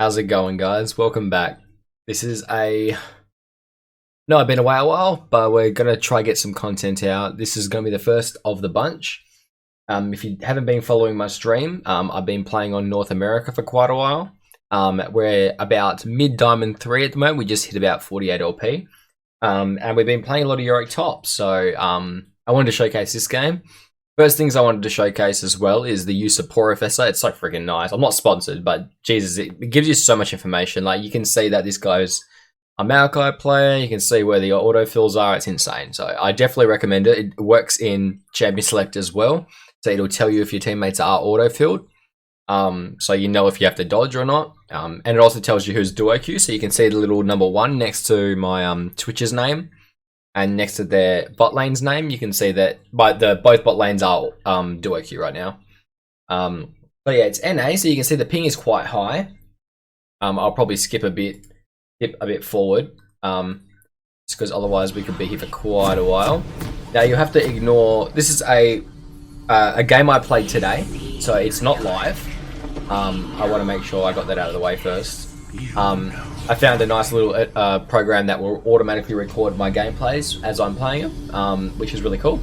How's it going, guys? Welcome back. This is no, I've been away a while, but we're gonna try get some content out. This is gonna be the first of the bunch. If you haven't been following my stream, I've been playing on North America for quite a while. We're about mid-diamond 3 at the moment. We just hit about 48 LP. And we've been playing a lot of Yorick top, so I wanted to showcase this game. First things I wanted to showcase as well is the use of Porofessor. It's so freaking nice. I'm not sponsored, but Jesus, it gives you so much information. Like, you can see that this guy's a Maokai player. You can see where the autofills are. It's insane. So I definitely recommend it. It works in Champion Select as well. So it'll tell you if your teammates are autofilled. So you know if you have to dodge or not. And it also tells you who's duo queue. So you can see the little number 1 next to my Twitch's name. And next to their bot lane's name, you can see that both bot lanes are duo queue right now. So yeah, it's NA, so you can see the ping is quite high. I'll probably skip a bit forward, just because otherwise we could be here for quite a while. Now you have to ignore. This is a game I played today, so it's not live. I want to make sure I got that out of the way first. I found a nice little program that will automatically record my gameplays as I'm playing it, which is really cool.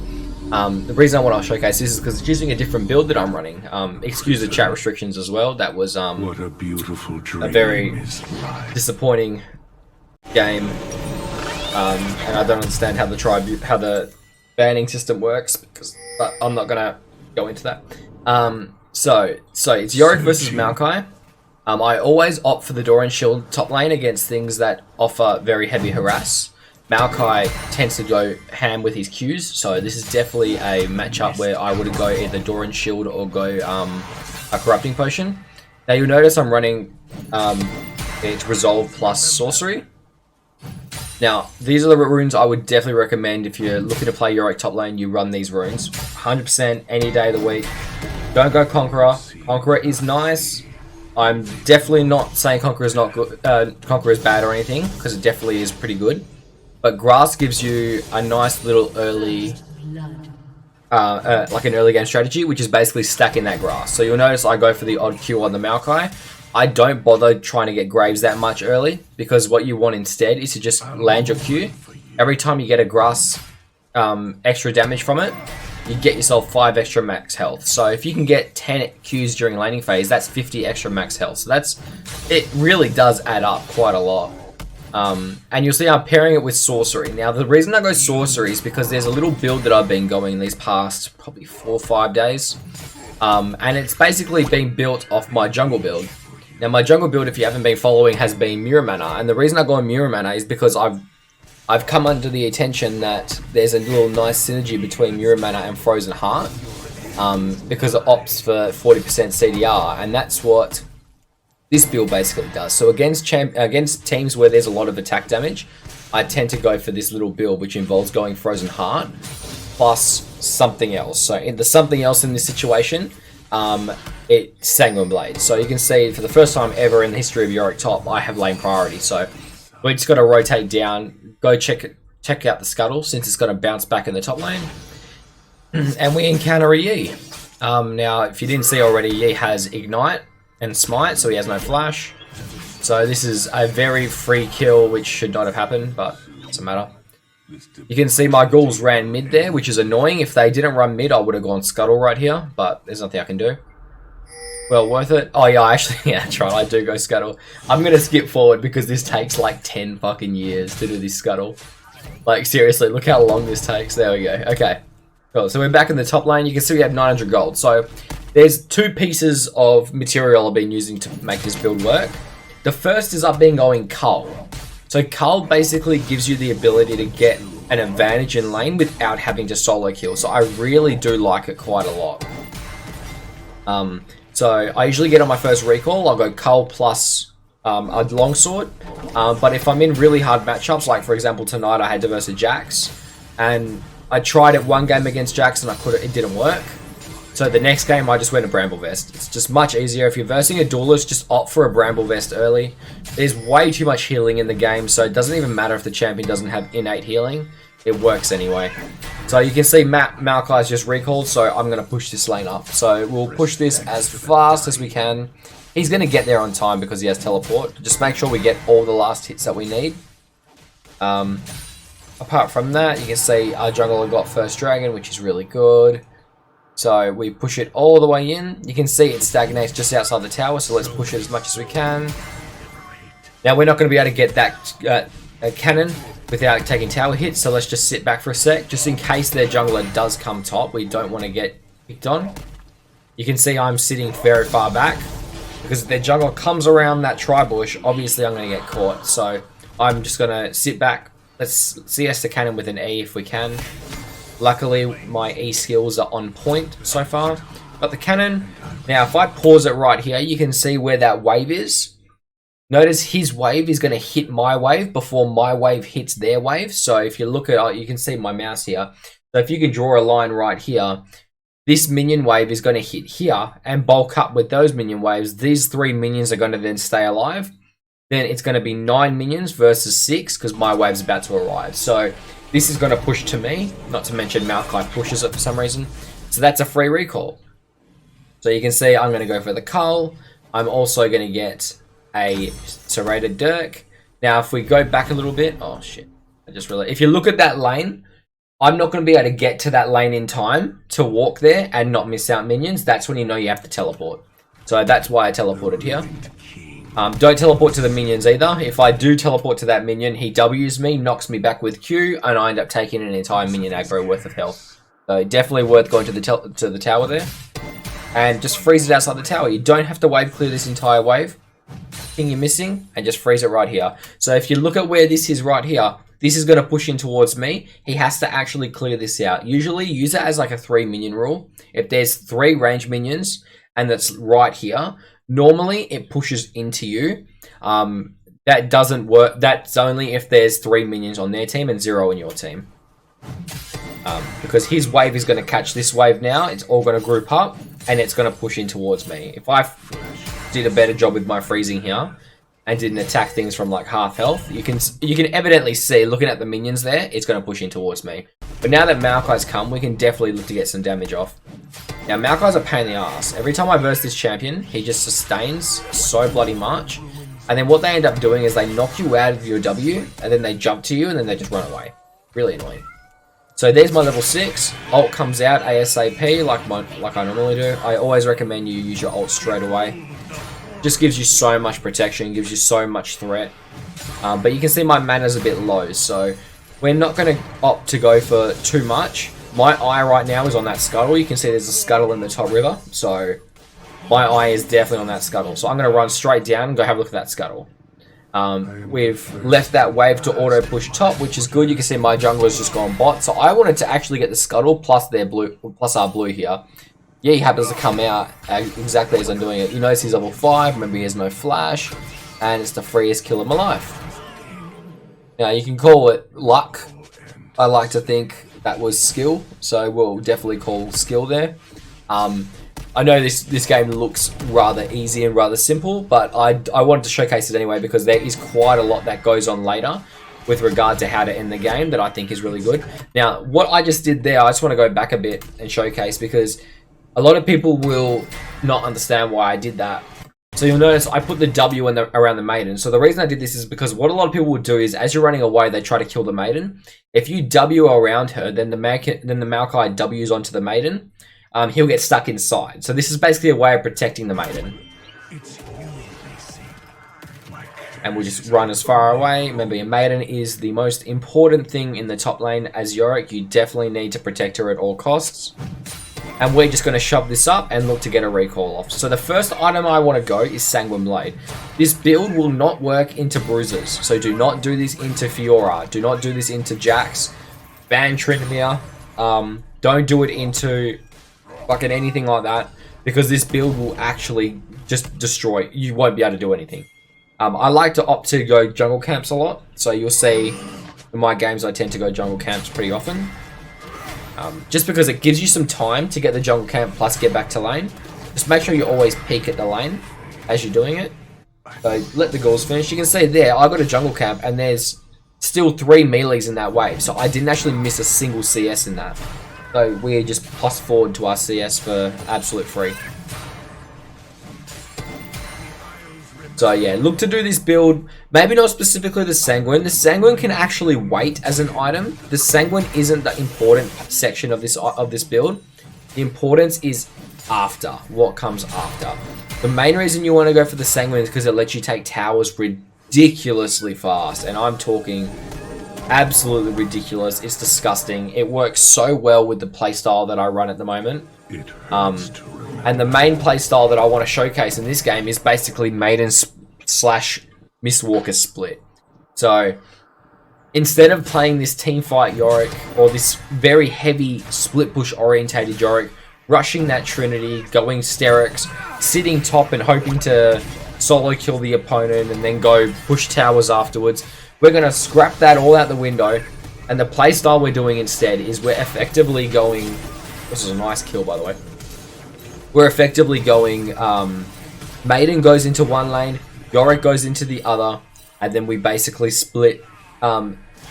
The reason I want to showcase this is because it's using a different build that I'm running. Excuse the chat restrictions as well. That was what a beautiful dream, a very disappointing game, and I don't understand how the banning system works, but I'm not gonna go into that. So it's Yorick versus Maokai. I always opt for the door and shield top lane against things that offer very heavy harass. Maokai tends to go ham with his Qs, so this is definitely a matchup where I would go either door and shield or go a corrupting potion. Now you'll notice I'm running it's resolve plus sorcery. Now these are the runes I would definitely recommend if you're looking to play Yorick top lane. You run these runes 100% any day of the week. Don't go Conqueror. Conqueror is nice. I'm definitely not saying Conqueror is not good. Conqueror is bad or anything, because it definitely is pretty good. But Grass gives you a nice little early, like an early game strategy, which is basically stacking that grass. So you'll notice I go for the odd Q on the Maokai. I don't bother trying to get graves that much early, because what you want instead is to just land your Q. Every time you get a grass extra damage from it, you get yourself 5 extra max health. So if you can get 10 Qs during laning phase, that's 50 extra max health. So it really does add up quite a lot. And you'll see I'm pairing it with sorcery. Now the reason I go sorcery is because there's a little build that I've been going these past probably 4 or 5 days. And it's basically been built off my jungle build. Now my jungle build, if you haven't been following, has been Mirror Mana. And the reason I go on Mirror Mana is because I've come under the attention that there's a little nice synergy between Mirror Mana and Frozen Heart, because it opts for 40% CDR, and that's what this build basically does. So against teams where there's a lot of attack damage, I tend to go for this little build, which involves going Frozen Heart plus something else. So in the something else in this situation, it's Sanguine Blade. So you can see for the first time ever in the history of Yorick top, I have lane priority. So we just got to rotate down, go check out the scuttle, since it's going to bounce back in the top lane, and we encounter a Yi. Now, if you didn't see already, Yi has Ignite and Smite, so he has no flash. So this is a very free kill, which should not have happened, but it doesn't matter. You can see my ghouls ran mid there, which is annoying. If they didn't run mid, I would have gone scuttle right here, but there's nothing I can do. Well worth it. Oh yeah, actually, yeah, that's right, I do go scuttle. I'm gonna skip forward because this takes like 10 fucking years to do this scuttle. Like, seriously, look how long this takes. There we go. Okay, cool. So we're back in the top lane. You can see we have 900 gold. So there's 2 pieces of material I've been using to make this build work. The first is I've been going Cull. So Cull basically gives you the ability to get an advantage in lane without having to solo kill. So I really do like it quite a lot. So I usually get on my first recall, I'll go Cull plus a longsword. But if I'm in really hard matchups, like for example tonight I had to versus Jax, and I tried it one game against Jax and it didn't work. So the next game I just went a Bramble Vest. It's just much easier. If you're versing a duelist, just opt for a Bramble Vest early. There's way too much healing in the game, so it doesn't even matter if the champion doesn't have innate healing. It works anyway. So you can see Maokai's just recalled, so I'm going to push this lane up. So we'll push this as fast as we can. He's going to get there on time because he has teleport. Just make sure we get all the last hits that we need. Apart from that, you can see our jungler got first dragon, which is really good. So we push it all the way in. You can see it stagnates just outside the tower, so let's push it as much as we can. Now we're not going to be able to get that cannon without taking tower hits, so let's just sit back for a sec. Just in case their jungler does come top, we don't want to get picked on. You can see I'm sitting very far back, because if their jungler comes around that tri-bush, obviously I'm going to get caught. So I'm just going to sit back. Let's CS the cannon with an E if we can. Luckily, my E skills are on point so far. Got the cannon. Now, if I pause it right here, you can see where that wave is. Notice his wave is going to hit my wave before my wave hits their wave. So if you look at, you can see my mouse here. So if you could draw a line right here, this minion wave is going to hit here and bulk up with those minion waves. These 3 minions are going to then stay alive. Then it's going to be 9 minions versus 6 because my wave's about to arrive. So this is going to push to me, not to mention Maokai pushes it for some reason. So that's a free recall. So you can see I'm going to go for the Cull. I'm also going to get a Serrated Dirk. Now if we go back a little bit, oh shit, I just realized. If you look at that lane, I'm not going to be able to get to that lane in time to walk there and not miss out minions. That's when you know you have to teleport. So that's why I teleported here. Don't teleport to the minions either. If I do teleport to that minion, he W's me, knocks me back with Q, and I end up taking an entire minion aggro worth of health. So definitely worth going to the tower there. And just freeze it outside the tower. You don't have to wave clear this entire wave. Thing you're missing, and just freeze it right here. So if you look at where this is right here, this is going to push in towards me. He has to actually clear this out. Usually use it as like a 3 minion rule. If there's 3 range minions, and that's right here, normally it pushes into you. That doesn't work. That's only if there's 3 minions on their team and 0 in your team. Because his wave is going to catch this wave now. It's all going to group up and it's going to push in towards me. If I did a better job with my freezing here and didn't attack things from like half health, you can evidently see, looking at the minions there, it's going to push in towards me. But now that Maokai's come, we can definitely look to get some damage off. Now, Maokai's a pain in the ass. Every time I burst this champion, he just sustains so bloody much. And then what they end up doing is they knock you out of your W, and then they jump to you, and then they just run away. Really annoying. So there's my level 6. Ult comes out ASAP, like I normally do. I always recommend you use your ult straight away. Just gives you so much protection, gives you so much threat. But you can see my mana's a bit low, so we're not going to opt to go for too much. My eye right now is on that scuttle. You can see there's a scuttle in the top river, so my eye is definitely on that scuttle. So I'm going to run straight down and go have a look at that scuttle. We've left that wave to auto push top, which is good. You can see my jungler's just gone bot. So I wanted to actually get the scuttle plus their blue, plus our blue here. Yeah, he happens to come out exactly as I'm doing it. You notice he's level 5. Remember, he has no flash, and it's the freest kill of my life. Now you can call it luck. I like to think that was skill, so we'll definitely call skill there. I know this game looks rather easy and rather simple, but I wanted to showcase it anyway because there is quite a lot that goes on later with regard to how to end the game that I think is really good. Now, what I just did there, I just want to go back a bit and showcase because a lot of people will not understand why I did that. So you'll notice I put the W around the Maiden. So the reason I did this is because what a lot of people will do is as you're running away, they try to kill the Maiden. If you W around her, then the Maokai W's onto the Maiden. He'll get stuck inside. So this is basically a way of protecting the Maiden. And we'll just run as far away. Remember, your Maiden is the most important thing in the top lane as Yorick. You definitely need to protect her at all costs. And we're just going to shove this up and look to get a recall off. So the first item I want to go is Sanguine Blade. This build will not work into Bruisers. So do not do this into Fiora. Do not do this into Jax. Ban Tryndamere. Don't do it into fucking anything like that. Because this build will actually just destroy. You won't be able to do anything. I like to opt to go jungle camps a lot. So you'll see in my games I tend to go jungle camps pretty often. Just because it gives you some time to get the jungle camp plus get back to lane. Just make sure you always peek at the lane as you're doing it. So let the ghouls finish. You can see there, I got a jungle camp and there's still 3 melees in that wave. So I didn't actually miss a single CS in that. So we're just plus forward to our CS for absolute free. So yeah, look to do this build, maybe not specifically the Sanguine. The Sanguine can actually wait as an item. The Sanguine isn't the important section of this build. The importance is after, what comes after. The main reason you want to go for the Sanguine is because it lets you take towers ridiculously fast. And I'm talking absolutely ridiculous. It's disgusting. It works so well with the playstyle that I run at the moment. And the main playstyle that I want to showcase in this game is basically Maiden slash Mistwalker split. So instead of playing this team fight Yorick or this very heavy split push orientated Yorick, rushing that Trinity, going Sterix, sitting top and hoping to solo kill the opponent and then go push towers afterwards, we're going to scrap that all out the window. And the playstyle we're doing instead is we're effectively going... This is a nice kill, by the way. We're effectively going... Maiden goes into one lane, Yorick goes into the other, and then we basically split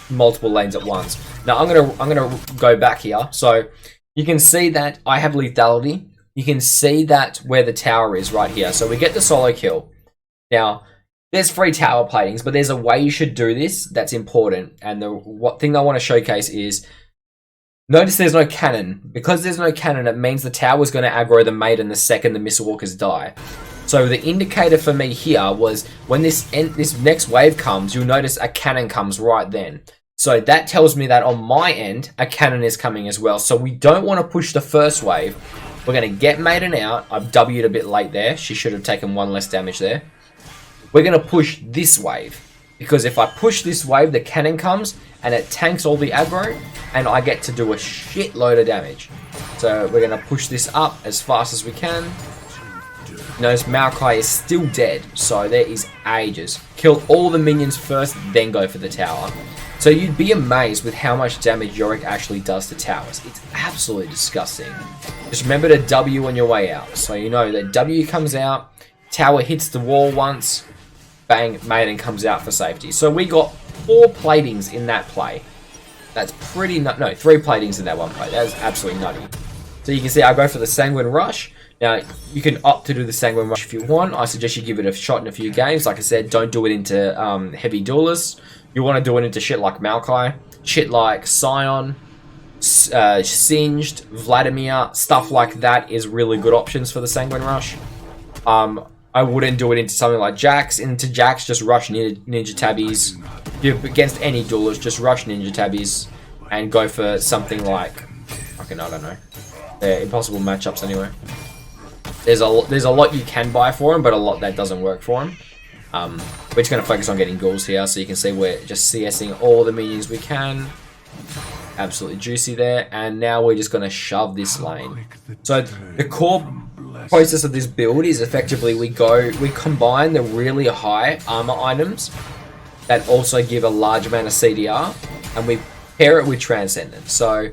multiple lanes at once. Now I'm gonna go back here, so you can see that I have lethality. You can see that where the tower is right here. So we get the solo kill. Now there's 3 tower platings, but there's a way you should do this that's important. And the thing I want to showcase is, notice there's no cannon. Because there's no cannon, it means the tower's going to aggro the Maiden the second the Mistwalkers die. So the indicator for me here was when this next wave comes, you'll notice a cannon comes right then. So that tells me that on my end, a cannon is coming as well. So we don't want to push the first wave. We're going to get Maiden out. I've W'd a bit late there. She should have taken 1 less damage there. We're going to push this wave. Because if I push this wave, the cannon comes and it tanks all the aggro. And I get to do a shitload of damage. So we're going to push this up as fast as we can. Notice Maokai is still dead, so there is ages. Kill all the minions first, then go for the tower. So you'd be amazed with how much damage Yorick actually does to towers. It's absolutely disgusting. Just remember to W on your way out. So you know that W comes out, tower hits the wall once, bang, Maiden comes out for safety. So we got 4 platings in that play. That's pretty no, 3 platings in that one play. That is absolutely nutty. So you can see I go for the Sanguine Rush. Now, you can opt to do the Sanguine Rush if you want. I suggest you give it a shot in a few games. Like I said, don't do it into heavy duelists. You want to do it into shit like Maokai, shit like Scion, Singed, Vladimir, stuff like that is really good options for the Sanguine Rush. I wouldn't do it into something like Jax. Into Jax, just rush Ninja Tabbies. If you're against any duelist, just rush Ninja Tabbies and go for something like... Fucking, I don't know. They're impossible matchups anyway. There's a lot you can buy for him, but a lot that doesn't work for him. We're just going to focus on getting ghouls here, so you can see we're just CSing all the minions we can. Absolutely juicy there. And now we're just going to shove this lane. So the core process of this build is effectively we combine the really high armor items that also give a large amount of CDR, and we pair it with Transcendence. So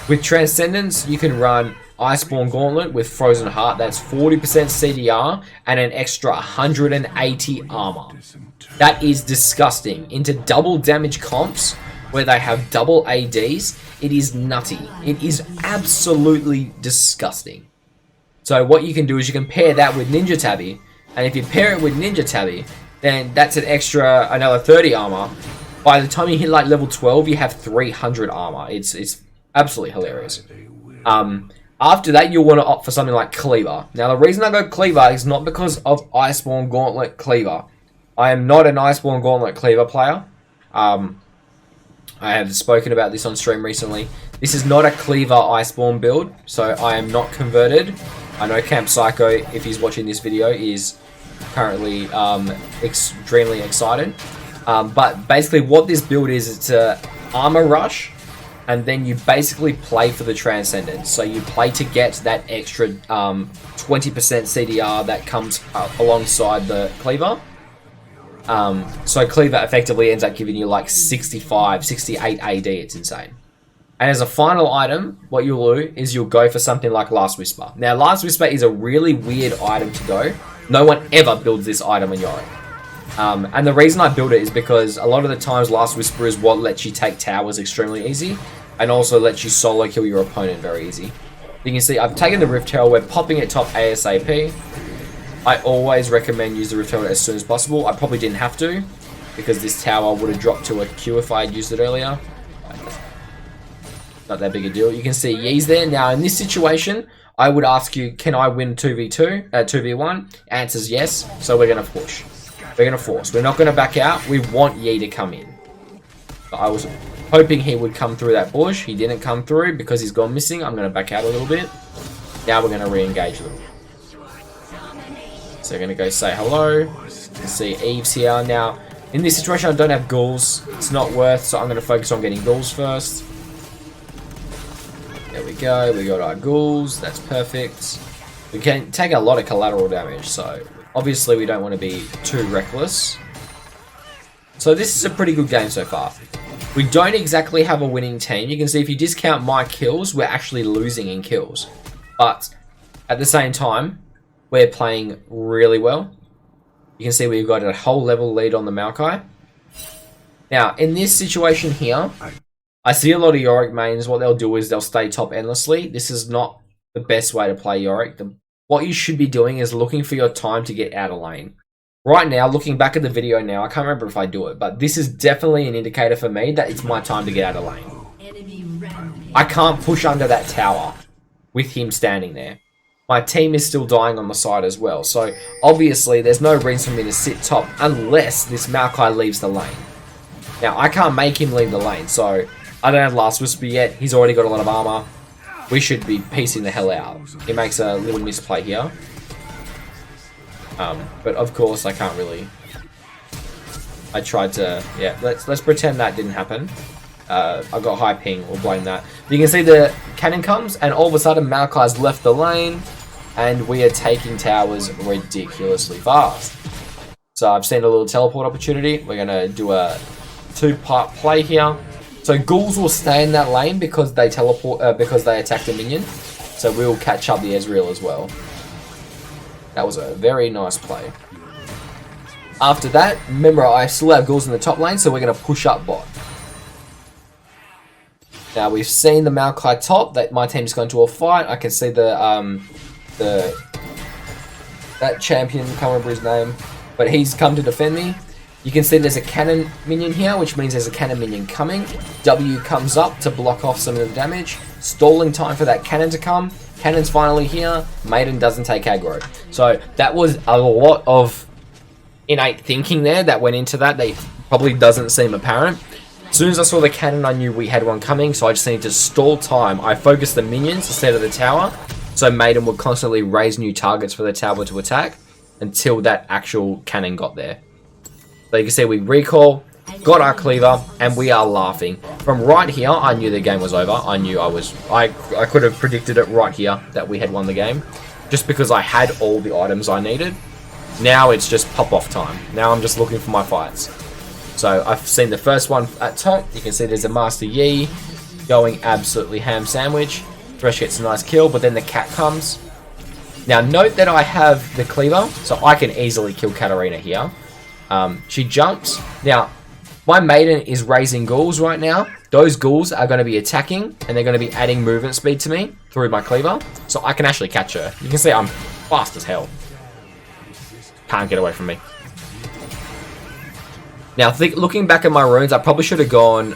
with Transcendence, you can run Iceborne Gauntlet with Frozen Heart. That's 40% CDR and an extra 180 armor. That is disgusting. Into double damage comps where they have double ADs, it is nutty. It is absolutely disgusting. So what you can do is you can pair that with Ninja Tabby, and if you pair it with Ninja Tabby, then that's an extra another 30 armor. By the time you hit like level 12, you have 300 armor. It's absolutely hilarious. After that, you'll want to opt for something like Cleaver. Now, the reason I go Cleaver is not because of Iceborne Gauntlet Cleaver. I am not an Iceborne Gauntlet Cleaver player. I have spoken about this on stream recently. This is not a Cleaver Iceborne build, so I am not converted. I know Camp Psycho, if he's watching this video, is currently extremely excited. But basically what this build is, it's a armor rush, and then you basically play for the Transcendence. So you play to get that extra 20% CDR that comes alongside the Cleaver. So Cleaver effectively ends up giving you like 65, 68 AD. It's insane. And as a final item, what you'll do is you'll go for something like Last Whisper. Now, Last Whisper is a really weird item to go. No one ever builds this item in Yorick. And the reason I build it is because a lot of the times Last Whisper is what lets you take towers extremely easy, and also lets you solo kill your opponent very easy. You can see I've taken the Rift Herald, we're popping it top ASAP. I always recommend use the Rift Helmet as soon as possible. I probably didn't have to, because this tower would have dropped to a Q if I had used it earlier. Not that big a deal. You can see Yee's there. Now, in this situation, I would ask you, can I win 2v2, 2v1? Answer's yes, so we're going to push. We're going to force. We're not going to back out. We want Yee to come in. But I was hoping he would come through that bush. He didn't come through because he's gone missing. I'm going to back out a little bit. Now we're going to re-engage them. So we're going to go say hello. You can see Eve's here. Now, in this situation, I don't have ghouls. It's not worth, so I'm going to focus on getting ghouls first. There we go. We got our ghouls. That's perfect. We can take a lot of collateral damage, so obviously we don't want to be too reckless. So this is a pretty good game so far. We don't exactly have a winning team. You can see if you discount my kills, we're actually losing in kills. But at the same time, we're playing really well. You can see we've got a whole level lead on the Maokai. Now, in this situation here, I see a lot of Yorick mains. What they'll do is they'll stay top endlessly. This is not the best way to play Yorick. What you should be doing is looking for your time to get out of lane. Right now, looking back at the video now, I can't remember if I do it, but this is definitely an indicator for me that it's my time to get out of lane. I can't push under that tower with him standing there. My team is still dying on the side as well, so obviously there's no reason for me to sit top unless this Maokai leaves the lane. Now, I can't make him leave the lane, so I don't have Last Whisper yet. He's already got a lot of armor. We should be piecing the hell out. He makes a little misplay here. But of course, I can't really. I tried to, yeah, let's pretend that didn't happen. I got high ping, we'll blame that. You can see the cannon comes, and all of a sudden Maokai's left the lane, and we are taking towers ridiculously fast. So I've seen a little teleport opportunity. We're going to do a two-part play here. So ghouls will stay in that lane because they teleport, because they attack the minion. So we'll catch up the Ezreal as well. That was a very nice play. After that, remember I still have ghouls in the top lane, so we're going to push up bot. Now we've seen the Maokai top, that my team's gone to a fight. I can see that champion, can't remember his name, but he's come to defend me. You can see there's a cannon minion here, which means there's a cannon minion coming. W comes up to block off some of the damage. Stalling time for that cannon to come. Cannon's finally here. Maiden doesn't take aggro. So that was a lot of innate thinking there that went into that. They probably doesn't seem apparent. As soon as I saw the cannon, I knew we had one coming, so I just needed to stall time. I focused the minions instead of the tower, so Maiden would constantly raise new targets for the tower to attack until that actual cannon got there. So you can see we recall, got our cleaver, and we are laughing. From right here, I knew the game was over. I knew I could have predicted it right here that we had won the game, just because I had all the items I needed. Now it's just pop off time. Now I'm just looking for my fights. So I've seen the first one at top. You can see there's a Master Yi going absolutely ham sandwich. Thresh gets a nice kill, but then the cat comes. Now note that I have the cleaver, so I can easily kill Katarina here. She jumps. Now, my Maiden is raising ghouls right now. Those ghouls are going to be attacking, and they're going to be adding movement speed to me through my cleaver, so I can actually catch her. You can see I'm fast as hell. Can't get away from me. Now, looking back at my runes, I probably should have gone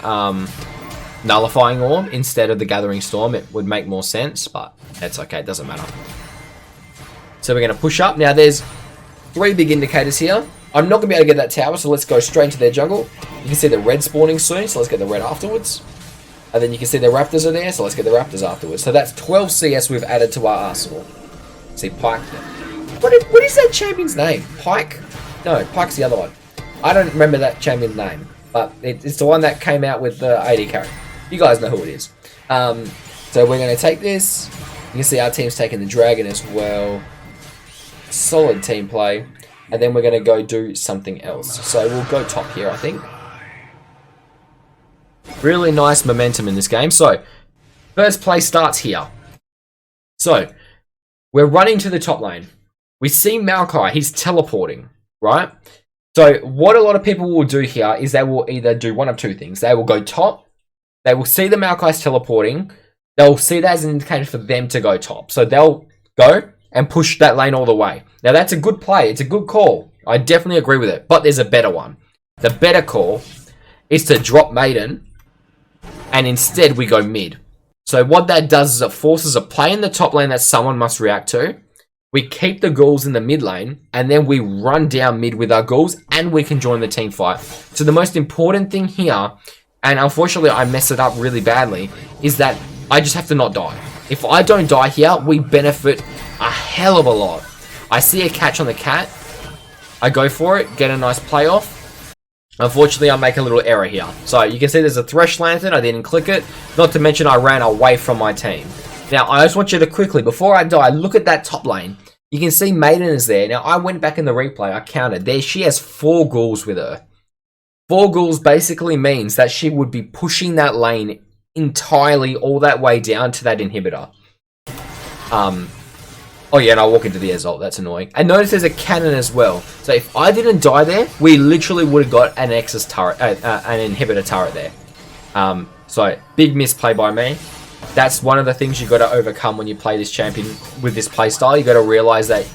Nullifying Orb instead of the Gathering Storm. It would make more sense, but that's okay. It doesn't matter. So we're going to push up. Now, there's 3 big indicators here. I'm not going to be able to get that tower, so let's go straight into their jungle. You can see the red spawning soon, so let's get the red afterwards. And then you can see the raptors are there, so let's get the raptors afterwards. So that's 12 CS we've added to our arsenal. See, Pike. What is that champion's name? Pike? No, Pike's the other one. I don't remember that champion's name, but it's the one that came out with the AD carry. You guys know who it is. So we're going to take this. You can see our team's taking the dragon as well. Solid team play. And then we're going to go do something else. So we'll go top here, I think. Really nice momentum in this game. So, first play starts here. So, we're running to the top lane. We see Maokai. He's teleporting, right? So, what a lot of people will do here is they will either do one of two things. They will go top. They will see the Maokai's teleporting. They'll see that as an indicator for them to go top. So, they'll go. and push that lane all the way. Now that's a good play. It's a good call. I definitely agree with it. But there's a better one. The better call is to drop Maiden and instead we go mid. So what that does is it forces a play in the top lane that someone must react to. We keep the ghouls in the mid lane, and then we run down mid with our ghouls, and we can join the team fight. So the most important thing here, and unfortunately I mess it up really badly, is that I just have to not die. If I don't die here, we benefit a hell of a lot. I see a catch on the cat, I go for it, get a nice play off. Unfortunately, I make a little error here. So you can see there's a Thresh Lantern, I didn't click it, not to mention I ran away from my team. Now, I just want you to quickly, before I die, look at that top lane. You can see Maiden is there. Now, I went back in the replay. I counted. There, she has 4 ghouls with her. 4 ghouls basically means that she would be pushing that lane entirely all that way down to that inhibitor. Oh, yeah, and I walk into the Exalt. That's annoying. And notice there's a cannon as well. So if I didn't die there, we literally would have got an Nexus turret, an inhibitor turret there. So, big misplay by me. That's one of the things you got to overcome when you play this champion with this playstyle. You got to realize that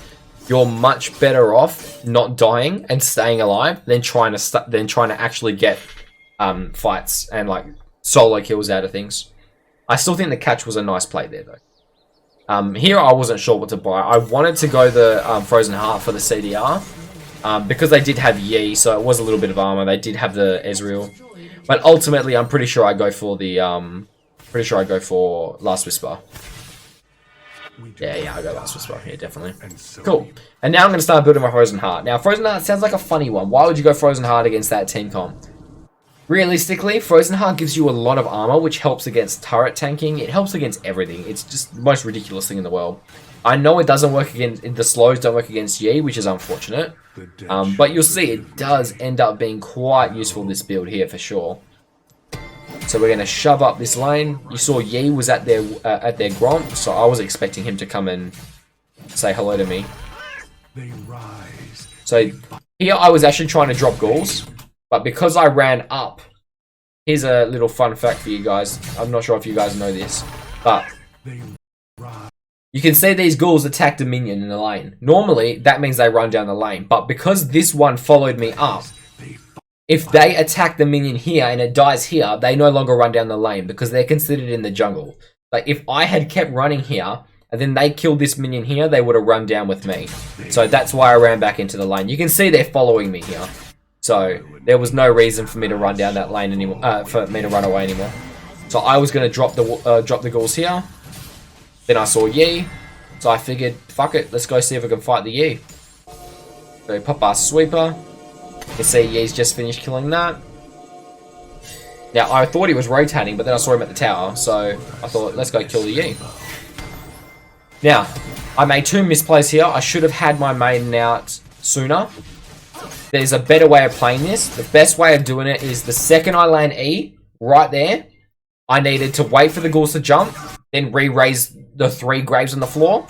you're much better off not dying and staying alive than trying to actually get fights and like solo kills out of things. I still think the catch was a nice play there though. Here I wasn't sure what to buy. I wanted to go the Frozen Heart for the CDR because they did have Yi, so it was a little bit of armor. They did have the Ezreal, but ultimately I'm pretty sure I go for the Last Whisper. Yeah, I go Last Whisper. Yeah, definitely. Cool. And now I'm going to start building my Frozen Heart. Now, Frozen Heart sounds like a funny one. Why would you go Frozen Heart against that team comp? Realistically, Frozen Heart gives you a lot of armor, which helps against turret tanking. It helps against everything. It's just the most ridiculous thing in the world. I know it doesn't work against... The slows don't work against Yi, which is unfortunate. But you'll see it does end up being quite useful, this build here, for sure. So we're going to shove up this lane. You saw Yi was at their Gromp, so I was expecting him to come and say hello to me. So here I was actually trying to drop ghouls, but because I ran up, here's a little fun fact for you guys. I'm not sure if you guys know this, but you can see these ghouls attacked a minion in the lane. Normally, that means they run down the lane, but because this one followed me up, if they attack the minion here and it dies here, they no longer run down the lane because they're considered in the jungle. Like, if I had kept running here and then they killed this minion here, they would have run down with me. So that's why I ran back into the lane. You can see they're following me here. So there was no reason for me to run down that lane anymore, for me to run away anymore. So I was going to drop the ghouls here. Then I saw Yi. So I figured, fuck it, let's go see if we can fight the Yi. So pop our sweeper. You can see Yi's just finished killing that. Now, I thought he was rotating, but then I saw him at the tower, so I thought, let's go kill the Yi. Now, I made 2 misplays here. I should have had my Maiden out sooner. There's a better way of playing this. The best way of doing it is the second I land E, right there, I needed to wait for the ghouls to jump, then re-raise the 3 graves on the floor,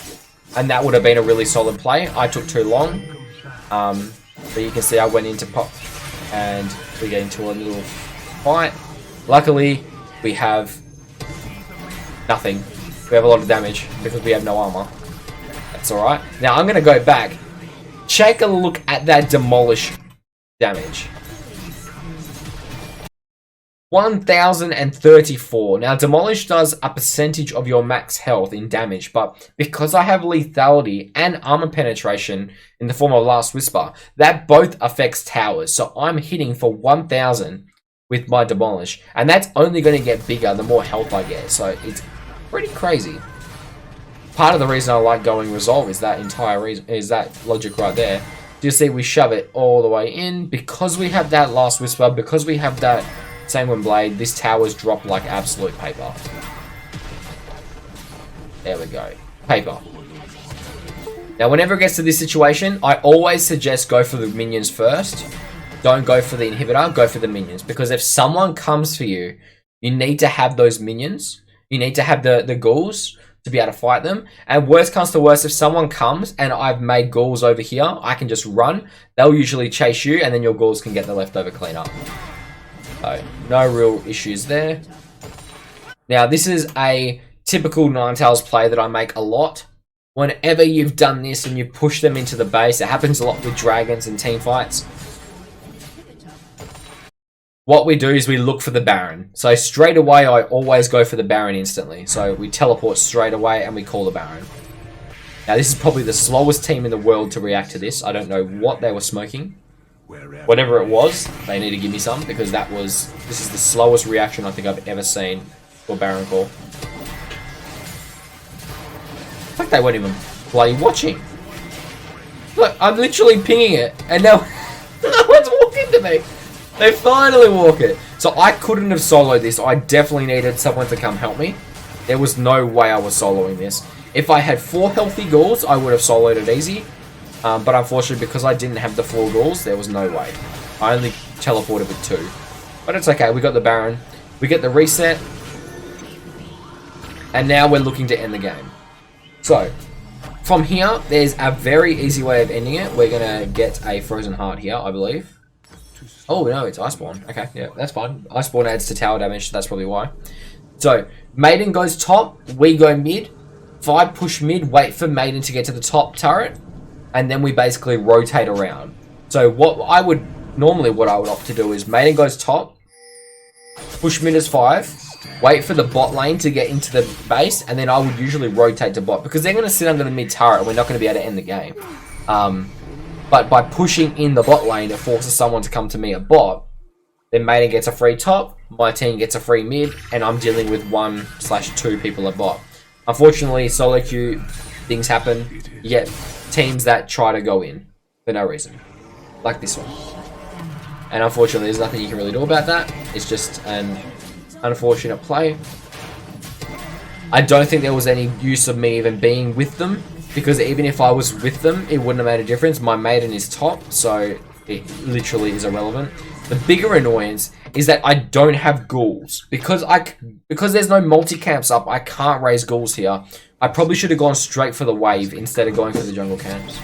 and that would have been a really solid play. I took too long. But you can see I went into pop and we get into a little fight. Luckily, we have nothing. We have a lot of damage because we have no armor. That's alright. Now I'm going to go back. Take a look at that demolish damage. 1034. Now, Demolish does a percentage of your max health in damage, but because I have lethality and armor penetration in the form of Last Whisper, that both affects towers. So I'm hitting for 1000 with my Demolish, and that's only going to get bigger the more health I get. So it's pretty crazy. Part of the reason I like going Resolve is that entire reason, is that logic right there. You see, we shove it all the way in because we have that Last Whisper, because we have that Sanguine Blade. This towers drop like absolute paper. There we go. Paper. Now, whenever it gets to this situation, I always suggest go for the minions first. Don't go for the inhibitor, go for the minions. Because if someone comes for you, you need to have those minions. You need to have the ghouls to be able to fight them. And worst comes to worst, if someone comes and I've made ghouls over here, I can just run. They'll usually chase you, and then your ghouls can get the leftover cleanup. So, no real issues there. Now, this is a typical Ninetales play that I make a lot. whenever you've done this and you push them into the base, it happens a lot with dragons and team fights. What we do is we look for the Baron. So straight away, I always go for the Baron instantly. So we teleport straight away and we call the Baron. Now this is probably the slowest team in the world to react to this. I don't know what they were smoking. Whatever it was, they need to give me some because this is the slowest reaction I think I've ever seen for Baron call. It's like they weren't even bloody watching. Look, I'm literally pinging it and now no one's walking to me. They finally walk it. So I couldn't have soloed this. I definitely needed someone to come help me. There was no way I was soloing this. If I had 4 healthy ghouls, I would have soloed it easy. But unfortunately, because I didn't have the 4 ghouls, there was no way. I only teleported with 2. But it's okay. We got the Baron. We get the reset. And now we're looking to end the game. So, from here, there's a very easy way of ending it. We're going to get a Frozen Heart here, I believe. Oh, no, it's Iceborne. Okay, yeah, that's fine. Iceborne adds to tower damage, so that's probably why. So, Maiden goes top, we go mid. If I push mid, wait for Maiden to get to the top turret, and then we basically rotate around. So, what I would opt to do is Maiden goes top, push mid as 5, wait for the bot lane to get into the base, and then I would usually rotate to bot, because they're going to sit under the mid turret, and we're not going to be able to end the game. But by pushing in the bot lane, it forces someone to come to me at bot. Then Maiden gets a free top, my team gets a free mid, and I'm dealing with 1/2 people at bot. Unfortunately, solo queue, things happen. You get teams that try to go in for no reason. Like this one. And unfortunately, there's nothing you can really do about that. It's just an unfortunate play. I don't think there was any use of me even being with them. Because even if I was with them, it wouldn't have made a difference. My Maiden is top, so it literally is irrelevant. The bigger annoyance is that I don't have ghouls. Because there's no multi-camps up, I can't raise ghouls here. I probably should have gone straight for the wave instead of going for the jungle camps.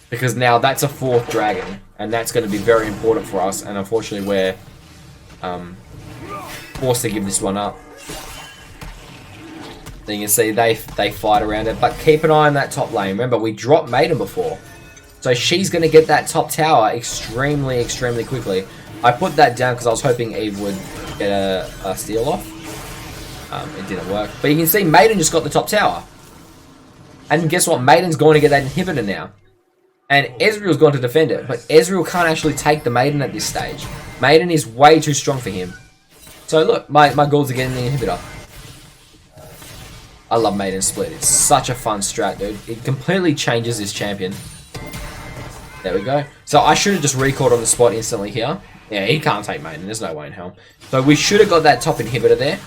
Because now that's a 4th dragon, and that's going to be very important for us. And unfortunately, we're forced to give this one up. You can see they fight around it, but keep an eye on that top lane. Remember, we dropped Maiden before, so she's going to get that top tower extremely quickly. I put that down because I was hoping Eve would get a steal off. It didn't work, but you can see Maiden just got the top tower, and guess what? Maiden's going to get that inhibitor now, and Ezreal's going to defend it, but Ezreal can't actually take the Maiden at this stage. Maiden is way too strong for him. So look, my ghouls are getting the inhibitor. I love Maiden Split. It's such a fun strat, dude. It completely changes this champion. There we go. So I should have just recalled on the spot instantly here. Yeah, he can't take Maiden. There's no way in hell. So we should have got that top inhibitor there.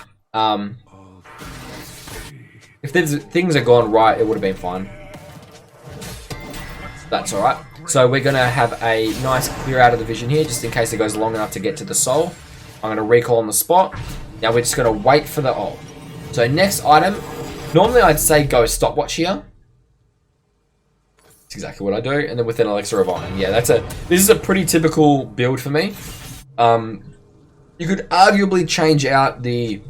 If things had gone right, it would have been fine. That's alright. So we're going to have a nice clear out of the vision here, just in case it goes long enough to get to the soul. I'm going to recall on the spot. Now we're just going to wait for the ult. So next item, normally I'd say go stopwatch here. That's exactly what I do. And then with an elixir of iron. Yeah, this is a pretty typical build for me. You could arguably change out the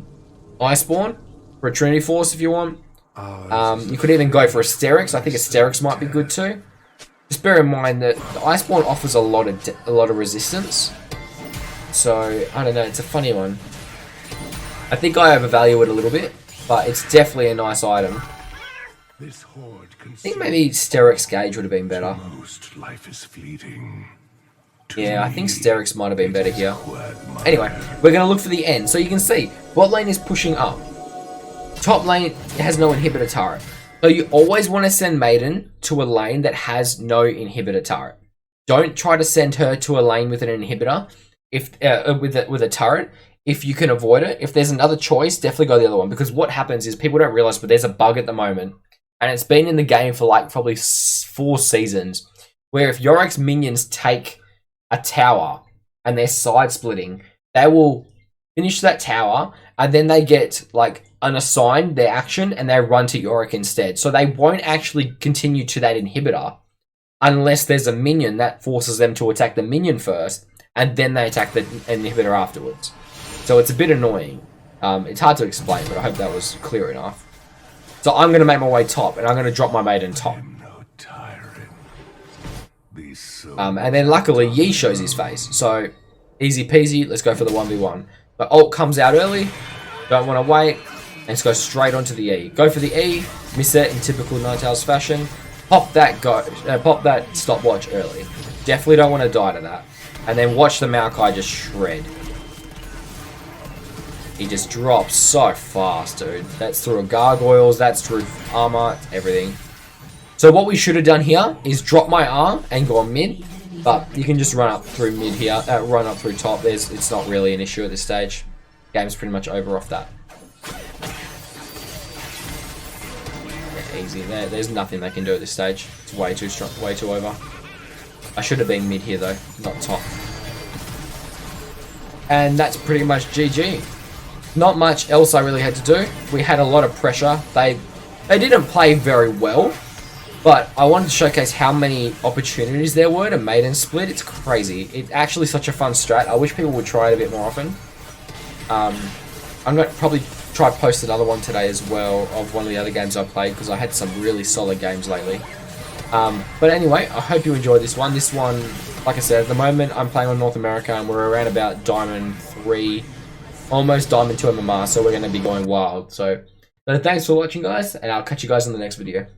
Iceborne for a Trinity Force if you want. You could even go for a Sterix. I think a Sterix might be good too. Just bear in mind that the Iceborne offers a lot of resistance. So, I don't know, it's a funny one. I think I overvalue it a little bit, but it's definitely a nice item. I think maybe Sterix Gauge would have been better. Yeah, I think Sterix might have been better here. Anyway, we're going to look for the end. So you can see, bot lane is pushing up. Top lane has no inhibitor turret. So you always want to send Maiden to a lane that has no inhibitor turret. Don't try to send her to a lane with an inhibitor, with a turret, if you can avoid it. If there's another choice, definitely go the other one. Because what happens is, people don't realize, but there's a bug at the moment, and it's been in the game for like probably 4 seasons, where if Yorick's minions take a tower and they're side splitting, they will finish that tower and then they get like unassigned their action and they run to Yorick instead. So they won't actually continue to that inhibitor unless there's a minion that forces them to attack the minion first, and then they attack the inhibitor afterwards. So it's a bit annoying. It's hard to explain, but I hope that was clear enough. So I'm going to make my way top, and I'm going to drop my Maiden top. And then luckily Yi shows his face, so easy peasy, let's go for the 1v1. But ult comes out early, don't want to wait, and let's go straight onto the E. Go for the E, miss it in typical Ninetales fashion, pop that stopwatch early. Definitely don't want to die to that. And then watch the Maokai just shred. He just drops so fast, dude. That's through gargoyles, that's through armor, everything. So what we should have done here is drop my R and go mid, but you can just run up through mid here, run up through top. It's not really an issue at this stage. Game's pretty much over off that. Yeah, easy. There's nothing they can do at this stage. It's way too strong, way too over. I should have been mid here though, not top. And that's pretty much GG. Not much else I really had to do. We had a lot of pressure. They didn't play very well. But I wanted to showcase how many opportunities there were to Maiden split. It's crazy. It's actually such a fun strat. I wish people would try it a bit more often. I'm going to probably try to post another one today as well of one of the other games I played because I had some really solid games lately. But anyway, I hope you enjoyed this one. This one, like I said, at the moment I'm playing on North America and we're around about Diamond 3, almost Diamond 2 MMR, so we're going to be going wild. So thanks for watching, guys, and I'll catch you guys in the next video.